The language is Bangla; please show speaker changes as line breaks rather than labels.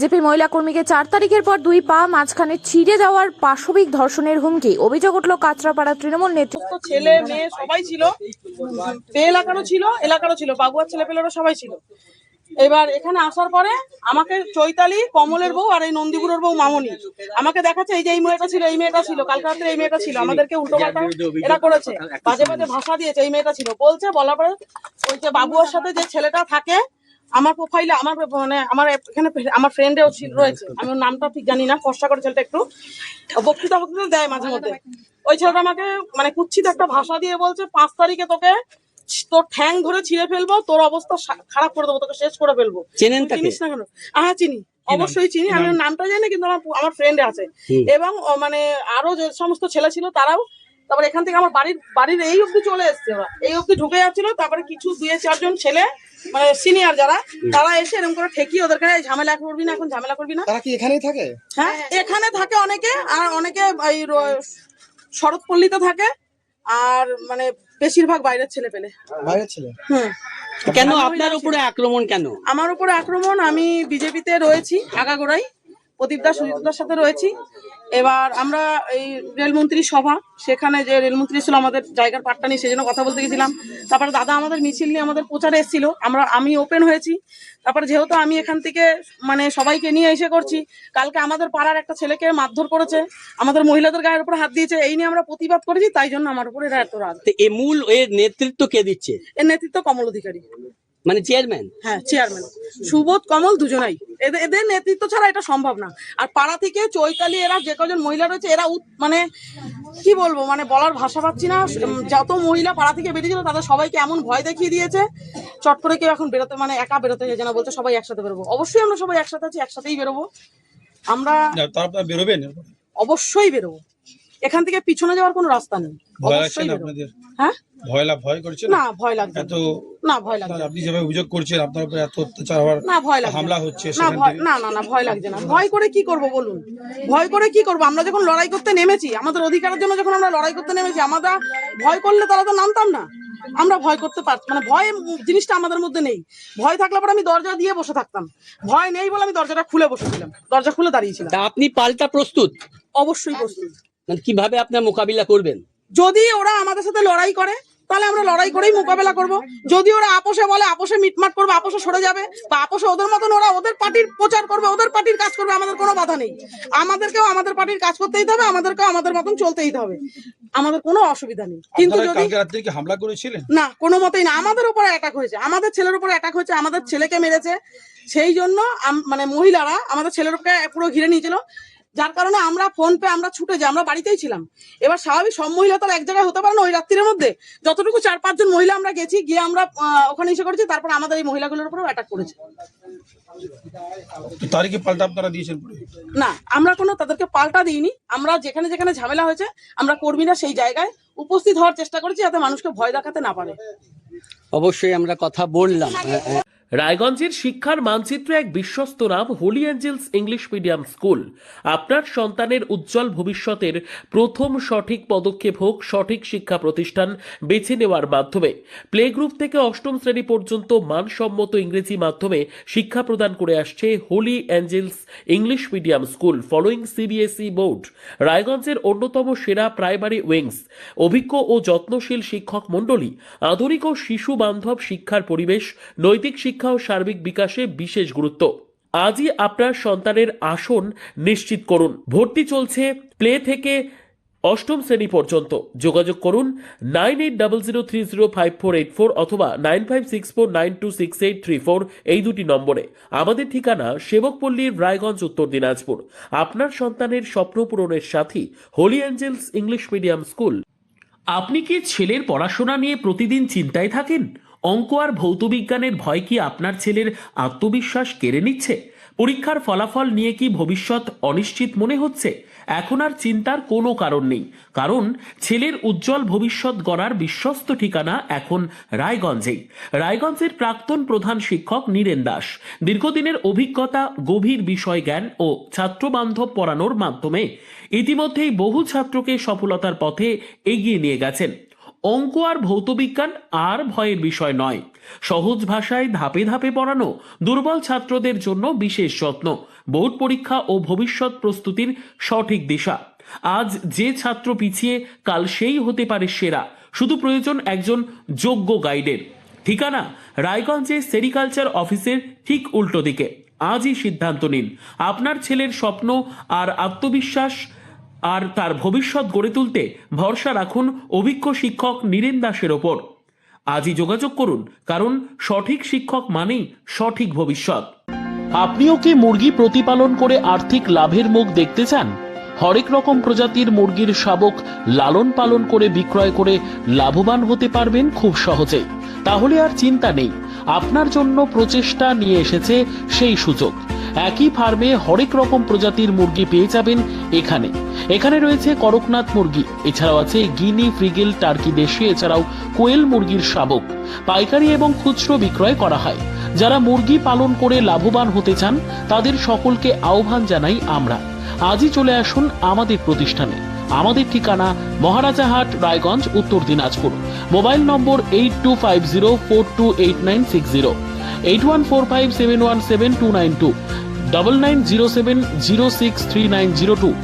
বিজেপি মহিলা কর্মীকে 4 তারিখের পর 2 পা মাঝখানে ছিঁড়ে যাওয়ার পাশবিক ধর্ষণের হুমকি। অভিযোগ উঠল কাঁচরাপাড়া তৃণমূল নেতৃত্ব।
ছেলে মেয়ে সবাই ছিল, এলাকারও ছিল, বাবুয়ার ছেলেপেলেরা সবাই ছিল। এবার এখানে আসার পরে আমাকে চৈতালি, কমলের বউ আর এই নন্দীপুরের বউ মামনি আমাকে দেখাচ্ছে, এই যে এই মেয়েটা ছিল, কালকে রাত্রে এই মেয়েটা ছিল, আমাদেরকে উল্টো পাল্টা এরা করেছে, বাজে বাজে ভাষা দিয়েছে। এই মেয়েটা ছিল বলছে, বলার পরে ওই যে বাবুয়ার সাথে যে ছেলেটা থাকে, আমার প্রোফাইলে আমার এখানে আমার ফ্রেন্ডেও রয়েছে, আমি ওর নামটা ঠিক জানি না, ফর্সা করে ছেলেটা একটু বক্তৃতা দেয় মাঝে মধ্যে। ওই ছেলেটা আমাকে কুৎসিত একটা ভাষা দিয়ে বলছে, 5 তারিখে তোকে তোর ঠ্যাং ধরে ছিঁড়ে ফেলবো, তোর অবস্থা খারাপ করে দেবো, তোকে শেষ করে ফেলবো। চিনিস না কেন? হ্যাঁ চিনি, অবশ্যই চিনি। আমি ওর নামটা জানি, কিন্তু আমার ফ্রেন্ড আছে এবং আরো যে সমস্ত ছেলে ছিল তারাও। তারপরে এখান থেকে আমার বাড়ির এই অব্দি চলে এসছে, ওরা এই অব্দি ঢুকে যাচ্ছিল। তারপরে কিছু 2-4 জন ছেলে সিনিয়র যারা, তারা এসে এরকম করে ঠেকিয়ে ওদেরকে, ঝামেলা করবি না, এখন ঝামেলা করবি না।
তারা কি এখানেই থাকে?
হ্যাঁ এখানে থাকে অনেকে, আর অনেকে এই শরৎপল্লীতে থাকে, আর বেশিরভাগ বাইরের ছেলে পেলে।
বাইরের ছেলে?
কেন আপনার উপরে আক্রমণ? কেন
আমার উপরে আক্রমণ? আমি বিজেপিতে রয়েছি আগাগোড়াই, প্রদীপদা সুজিতদার সাথে রয়েছি। এবার আমরা এই রেলমন্ত্রী সভা, সেখানে যে রেলমন্ত্রী ছিল আমাদের জায়গার পাট্টা নিয়ে, সেজন্য কথা বলতে গেছিলাম। তারপরে দাদা আমাদের মিছিল নিয়ে আমাদের প্রচারে এসেছিল, আমি ওপেন হয়েছি। তারপরে যেহেতু আমি এখান থেকে সবাইকে নিয়ে এসে করছি, কালকে আমাদের পাড়ার একটা ছেলেকে মারধর করেছে, আমাদের মহিলাদের গায়ের উপর হাত দিয়েছে, এই নিয়ে আমরা প্রতিবাদ করেছি, তাই জন্য আমার উপরে এরা এত রাগ।
এর নেতৃত্ব কে দিচ্ছে?
এর নেতৃত্ব কমল অধিকারী,
চেয়ারম্যান।
হ্যাঁ চেয়ারম্যান সুবোধ, কমল দুজনাই। এদের নেতৃত্ব ছাড়া এটা সম্ভব না। আর পাড়া থেকে চৈতালি, এরা যে কজন মহিলা রয়েছে, এরা কি বলবো, বলার ভাষা পাচ্ছি না। যত মহিলা পাড়া থেকে বেরিয়েছিল তাদের সবাইকে এমন ভয় দেখিয়ে দিয়েছে, চট করে কেউ এখন বেরোতে একা বেরোতে চাইছে না, বলছে সবাই একসাথে বেরোবো। অবশ্যই আমরা সবাই একসাথে আছি, একসাথেই বেরোবো আমরা।
বেরোবেন?
অবশ্যই বেরোবো, এখান থেকে পিছনে যাওয়ার কোনো রাস্তা নেই। হ্যাঁ
ভয় করছেন?
না ভয় লাগছে না, ভয় লাগছে।
আপনি যেভাবে অভিযোগ করছেন আপনার উপরে এত অত্যাচার হওয়ার,
না ভয় লাগছে,
হামলা হচ্ছে,
না ভয় লাগছে না। ভয় করে কি করব বলুন, ভয় করে কি করব? আমরা যখন লড়াই করতে নেমেছি, আমাদের অধিকারের জন্য যখন আমরা লড়াই করতে নেমেছি, আমরা ভয় করলে তারা তো নামতাম না। আমরা ভয় করতে পারছি, ভয় জিনিসটা আমাদের মধ্যে নেই। ভয় থাকলে পরে আমি দরজা দিয়ে বসে থাকতাম, ভয় নেই বলে আমি দরজাটা খুলে বসেছিলাম, দরজা খুলে দাঁড়িয়েছিলাম।
আপনি পাল্টা প্রস্তুত?
অবশ্যই প্রস্তুত।
কিভাবে আপনার মোকাবিলা করবেন?
যদি ওরা আমাদের সাথে লড়াই করে, তাহলে আমরা লড়াই করেই মোকাবেলা করব। যদি ওরা আপোষে বলে, আপোষে মিটমাট করবে, আপোষে সরে যাবে, বা আপোষে ওদের মতন ওরা ওদের পার্টির প্রচার করবে, ওদের পার্টির কাজ করবে, আমাদের কোনো বাধা নেই। আমাদেরকেও আমাদের পার্টির কাজ করতেই হবে, আমাদেরকেও আমাদের মতন চলতেই হবে, আমাদের কোনো অসুবিধা নেই। কিন্তু যদি
হামলা করেছিলেন?
না, কোনো মতেই না। আমাদের উপরে অ্যাটাক হয়েছে, আমাদের ছেলের উপরে অ্যাটাক হয়েছে, আমাদের ছেলেকে মেরেছে। সেই জন্য মহিলারা আমাদের ছেলের উপরে পুরো ঘিরে নিয়েছিল, যার কারণে আমরা ফোন পে আমরা ছুটে যাই, আমরা বাড়িতেই ছিলাম। এবার স্বাভাবিক সব মহিলা তো এক জায়গায় হতে পারে না ওই রাত্রির মধ্যে। যতটুকু 4-5 জন মহিলা আমরা গেছি, গিয়ে আমরা ওখানে এসে করেছি, তারপর আমাদের এই মহিলাগুলোর উপরেও অ্যাটাক করেছে।
তারিখে পাল্টা আপনারা দিয়েছেন?
না, আমরা কোনো তাদেরকে পাল্টা দিইনি। আমরা যেখানে যেখানে ঝামেলা হয়েছে, আমরা কর্মীরা সেই জায়গায় উপস্থিত হওয়ার চেষ্টা করেছি, যাতে মানুষকে ভয় দেখাতে না পারে।
অবশ্যই আমরা কথা বললাম।
রায়গঞ্জের শিক্ষার মানচিত্রে এক বিশ্বস্ত নাম Holy Angels English Medium School. আপনার সন্তানের উজ্জ্বল ভবিষ্যতের প্রথম সঠিক পদক্ষেপ হোক সঠিক শিক্ষা প্রতিষ্ঠান বেছে নেওয়ার মাধ্যমে। প্লে গ্রুপ থেকে অষ্টম শ্রেণী পর্যন্ত মানসম্মত ইংরেজি মাধ্যমে শিক্ষা প্রদান করে আসছে Holy Angels English Medium School following CBSE board. রায়গঞ্জের অন্যতম সেরা প্রাইমারি উইংস, অভিজ্ঞ ও যত্নশীল শিক্ষক মণ্ডলী, আধুনিক ও শিশু বান্ধব শিক্ষার পরিবেশ, নৈতিক শিক্ষা ও সার্বিক বিকাশে বিশেষ গুরুত্ব। আজই আপনার সন্তানের আসন নিশ্চিত করুন। ভর্তি চলছে প্লে থেকে অষ্টম শ্রেণী পর্যন্ত। যোগাযোগ করুন 9800305484 অথবা 9564926834 এই দুটি নম্বরে। আমাদের ঠিকানা সেবকপল্লীর রায়গঞ্জ, উত্তর দিনাজপুর। আপনার সন্তানের স্বপ্ন পূরণের সাথী Holy Angels English Medium School. আপনি কি ছেলের পড়াশোনা নিয়ে প্রতিদিন চিন্তায় থাকেন? অঙ্ক আর ভৌতবিজ্ঞানের ভয় কি আপনার ছেলের আত্মবিশ্বাস কেড়ে নিচ্ছে? পরীক্ষার ফলাফল নিয়ে কি ভবিষ্যৎ অনিশ্চিত মনে হচ্ছে? এখন আর চিন্তার কোনো কারণ নেই, কারণ ছেলের উজ্জ্বল ভবিষ্যৎ গড়ার বিশ্বস্ত ঠিকানা এখন রায়গঞ্জেই। রায়গঞ্জের প্রাক্তন প্রধান শিক্ষক নীরেন দাস দীর্ঘদিনের অভিজ্ঞতা, গভীর বিষয় জ্ঞান ও ছাত্রবান্ধব পড়ানোর মাধ্যমে ইতিমধ্যেই বহু ছাত্রকে সফলতার পথে এগিয়ে নিয়ে গেছেন। অঙ্ক আর ভৌতবিজ্ঞান আর ভয়ের বিষয় নয়। সহজ ভাষায় ধাপে ধাপে পড়ানো, দুর্বল ছাত্রদের জন্য বিশেষ যত্ন, বোর্ড পরীক্ষা ও ভবিষ্যৎ প্রস্তুতির সঠিক দিশা। আজ যে ছাত্র পিছিয়ে, কাল সেই হতে পারে সেরা। শুধু প্রয়োজন একজন যোগ্য গাইডের। ঠিকানা রায়গঞ্জে সেরিকালচার অফিসের ঠিক উল্টো দিকে। আজই সিদ্ধান্ত নিন। আপনার ছেলের স্বপ্ন আর আত্মবিশ্বাস আর তার ভবিষ্যৎ গড়ে তুলতে ভরসা রাখুন অভিজ্ঞ শিক্ষক নীরেন দাসের ওপর। আজই যোগাযোগ করুন, কারণ সঠিক শিক্ষক মানেই সঠিক ভবিষ্যৎ। আপনিও কি মুরগি প্রতিপালন করে আর্থিক লাভের মুখ দেখতে চান? হরেক রকম প্রজাতির মুরগির শাবক লালন পালন করে বিক্রয় করে লাভবান হতে পারবেন খুব সহজেই। তাহলে আর চিন্তা নেই, আপনার জন্য প্রচেষ্টা নিয়ে এসেছে সেই সুযোগ। একই ফার্মে হরেক রকম প্রজাতির মুরগি পেয়ে যাবেন এখানে রয়েছে করকনাথ মুরগি, এছাড়াও আছে গিনি, ফ্রিগেল, টার্কি দেশি, এছাড়াও কোয়েল মুরগির শাবক। পাইকারি এবং খুচরো বিক্রয় করা হয়। যারা মুরগি পালন করে লাভবান হতে চান তাদের সকলকে আহ্বান জানাই আমরা। আজই চলে আসুন আমাদের প্রতিষ্ঠানে। আমাদের ঠিকানা মহারাজাহাট, রায়গঞ্জ, উত্তর দিনাজপুর। মোবাইল নম্বর 8250428960, 8145717292, 9907063902।